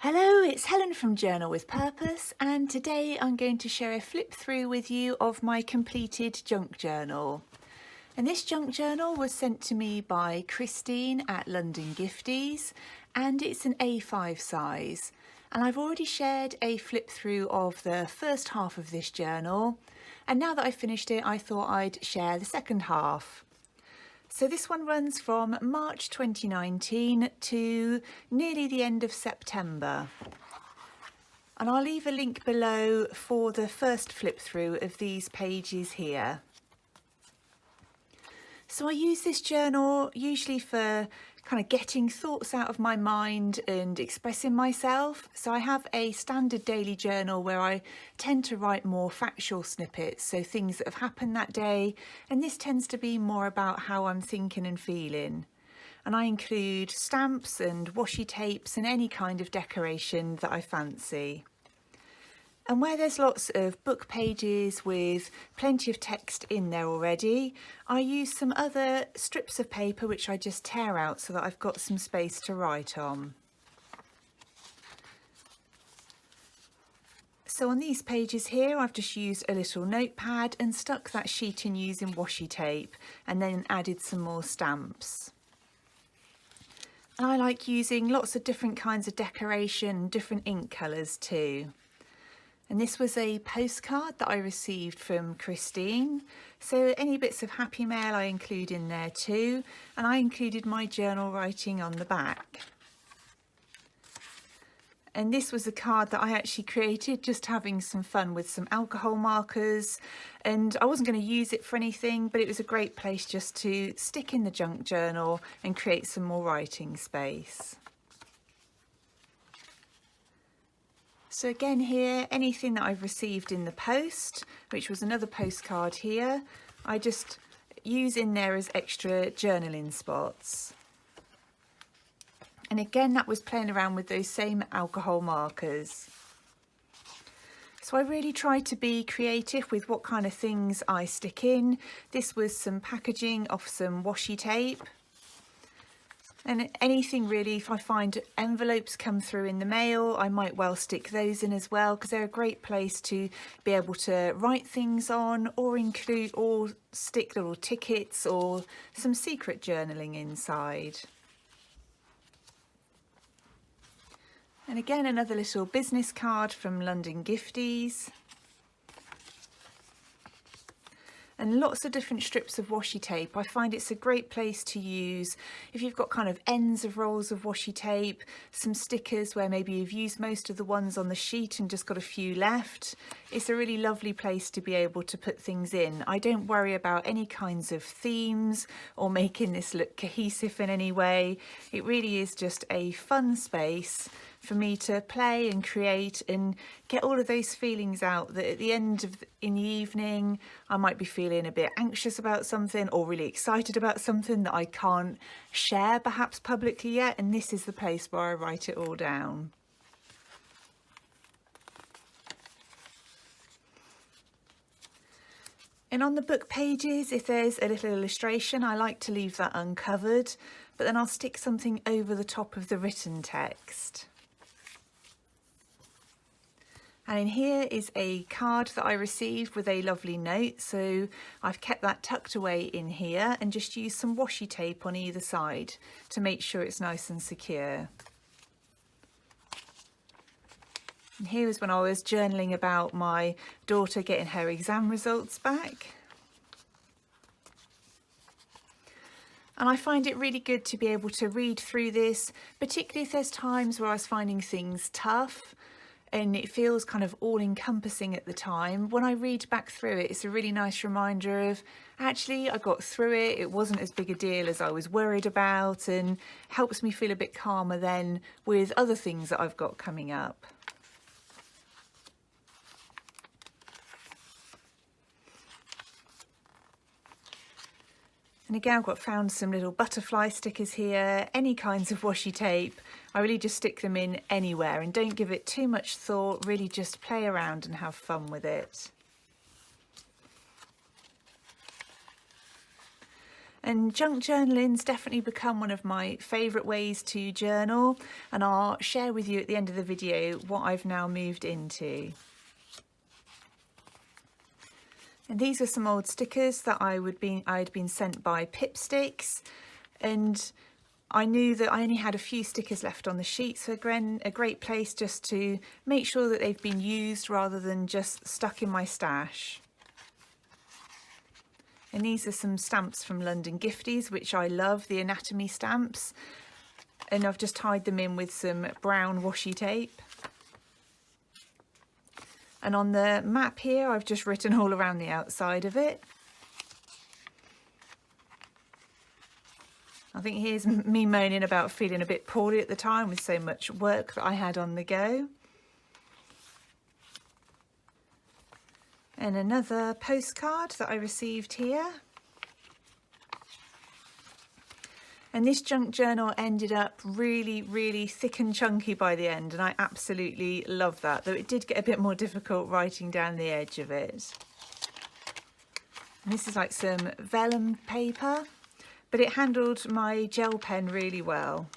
Hello, it's Helen from Journal with Purpose, and today I'm going to share a flip through with you of my completed junk journal. And this junk journal was sent to me by Christine at London Gifties, and it's an A5 size. And I've already shared a flip through of the first half of this journal, and now that I've finished it, I thought I'd share the second half. So this one runs from March 2019 to nearly the end of September. And I'll leave a link below for the first flip through of these pages here. So I use this journal usually for kind of getting thoughts out of my mind and expressing myself. So I have a standard daily journal where I tend to write more factual snippets, so things that have happened that day, and this tends to be more about how I'm thinking and feeling. And I include stamps and washi tapes and any kind of decoration that I fancy. And where there's lots of book pages with plenty of text in there already, I use some other strips of paper which I just tear out so that I've got some space to write on. So on these pages here, I've just used a little notepad and stuck that sheet in using washi tape and then added some more stamps. And I like using lots of different kinds of decoration, different ink colours too. And this was a postcard that I received from Christine. So any bits of happy mail I include in there too. And I included my journal writing on the back. And this was a card that I actually created, just having some fun with some alcohol markers. And I wasn't going to use it for anything, but it was a great place just to stick in the junk journal and create some more writing space. So again here, anything that I've received in the post, which was another postcard here, I just use in there as extra journaling spots. And again, that was playing around with those same alcohol markers. So I really try to be creative with what kind of things I stick in. This was some packaging off some washi tape. And anything really, if I find envelopes come through in the mail, I might well stick those in as well, because they're a great place to be able to write things on or include or stick little tickets or some secret journaling inside. And again, another little business card from London Gifties. And lots of different strips of washi tape. I find it's a great place to use if you've got kind of ends of rolls of washi tape, some stickers where maybe you've used most of the ones on the sheet and just got a few left. It's a really lovely place to be able to put things in. I don't worry about any kinds of themes or making this look cohesive in any way. It really is just a fun space for me to play and create and get all of those feelings out that at the end of in the evening I might be feeling a bit anxious about something or really excited about something that I can't share perhaps publicly yet, and this is the place where I write it all down. And on the book pages, if there's a little illustration, I like to leave that uncovered, but then I'll stick something over the top of the written text. And in here is a card that I received with a lovely note, so I've kept that tucked away in here and just used some washi tape on either side to make sure it's nice and secure. And here was when I was journaling about my daughter getting her exam results back. And I find it really good to be able to read through this, particularly if there's times where I was finding things tough and it feels kind of all-encompassing at the time. When I read back through it, it's a really nice reminder of, actually, I got through it, it wasn't as big a deal as I was worried about, and helps me feel a bit calmer then with other things that I've got coming up. And again, I've found some little butterfly stickers here, any kinds of washi tape. I really just stick them in anywhere and don't give it too much thought, really just play around and have fun with it. And junk journaling's definitely become one of my favourite ways to journal, and I'll share with you at the end of the video what I've now moved into. And these are some old stickers that I'd been sent by Pipsticks, and I knew that I only had a few stickers left on the sheet, so again, a great place just to make sure that they've been used rather than just stuck in my stash. And these are some stamps from London Gifties, which I love, the anatomy stamps. And I've just tied them in with some brown washi tape. And on the map here, I've just written all around the outside of it. I think here's me moaning about feeling a bit poorly at the time with so much work that I had on the go. And another postcard that I received here. And this junk journal ended up really, really thick and chunky by the end, and I absolutely love that, though it did get a bit more difficult writing down the edge of it. And this is like some vellum paper, but it handled my gel pen really well.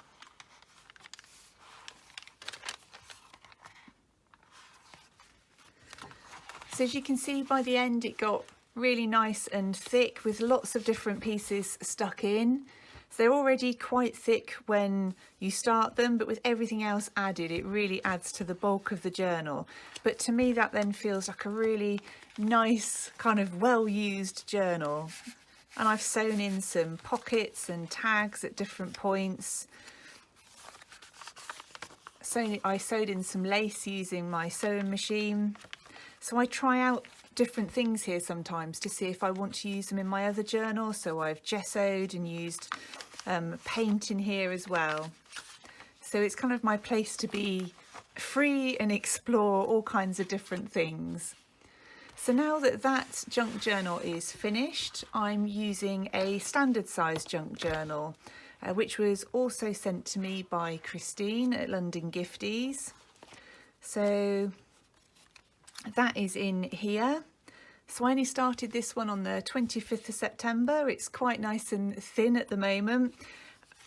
So as you can see, by the end it got really nice and thick with lots of different pieces stuck in. So they're already quite thick when you start them, but with everything else added, it really adds to the bulk of the journal. But to me, that then feels like a really nice, kind of well-used journal. And I've sewn in some pockets and tags at different points. So I sewed in some lace using my sewing machine. So I try out different things here sometimes to see if I want to use them in my other journal. So I've gessoed and used paint in here as well. So it's kind of my place to be free and explore all kinds of different things. So now that that junk journal is finished, I'm using a standard size junk journal, which was also sent to me by Christine at London Gifties. So that is in here. So I only started this one on the 25th of September. It's quite nice and thin at the moment,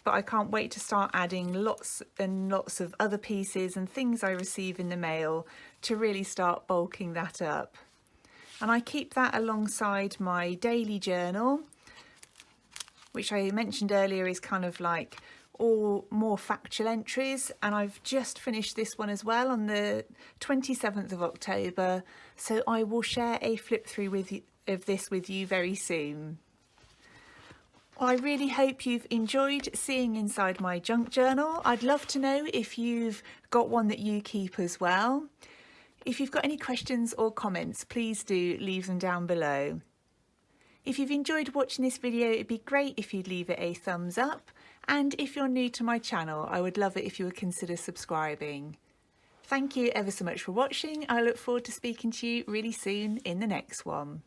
but I can't wait to start adding lots and lots of other pieces and things I receive in the mail to really start bulking that up. And I keep that alongside my daily journal, which I mentioned earlier is kind of like all more factual entries, and I've just finished this one as well on the 27th of October, so I will share a flip through of this with you very soon. Well, I really hope you've enjoyed seeing inside my junk journal. I'd love to know if you've got one that you keep as well. If you've got any questions or comments, please do leave them down below. If you've enjoyed watching this video, it'd be great if you'd leave it a thumbs up. And if you're new to my channel, I would love it if you would consider subscribing. Thank you ever so much for watching. I look forward to speaking to you really soon in the next one.